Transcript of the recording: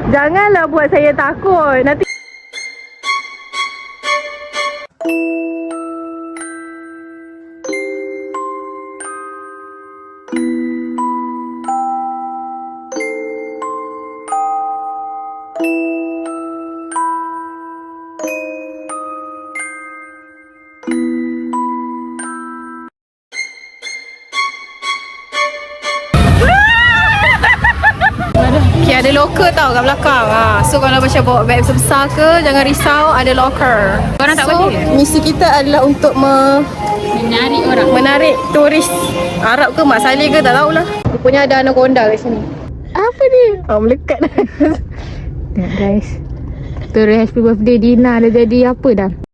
Janganlah buat saya takut. Nanti okay, ada locker tau kat belakang. So kalau macam bawa beg besar-besar ke, jangan risau, ada locker. Korang tak So bagi? misi kita adalah untuk Menarik orang. menarik turis Arab ke Mak Saleh ke tak tahulah. Rupanya ada anaconda kat sini. Apa ni? Melekat. Tengok guys, Turis happy birthday Dina dah jadi apa dah?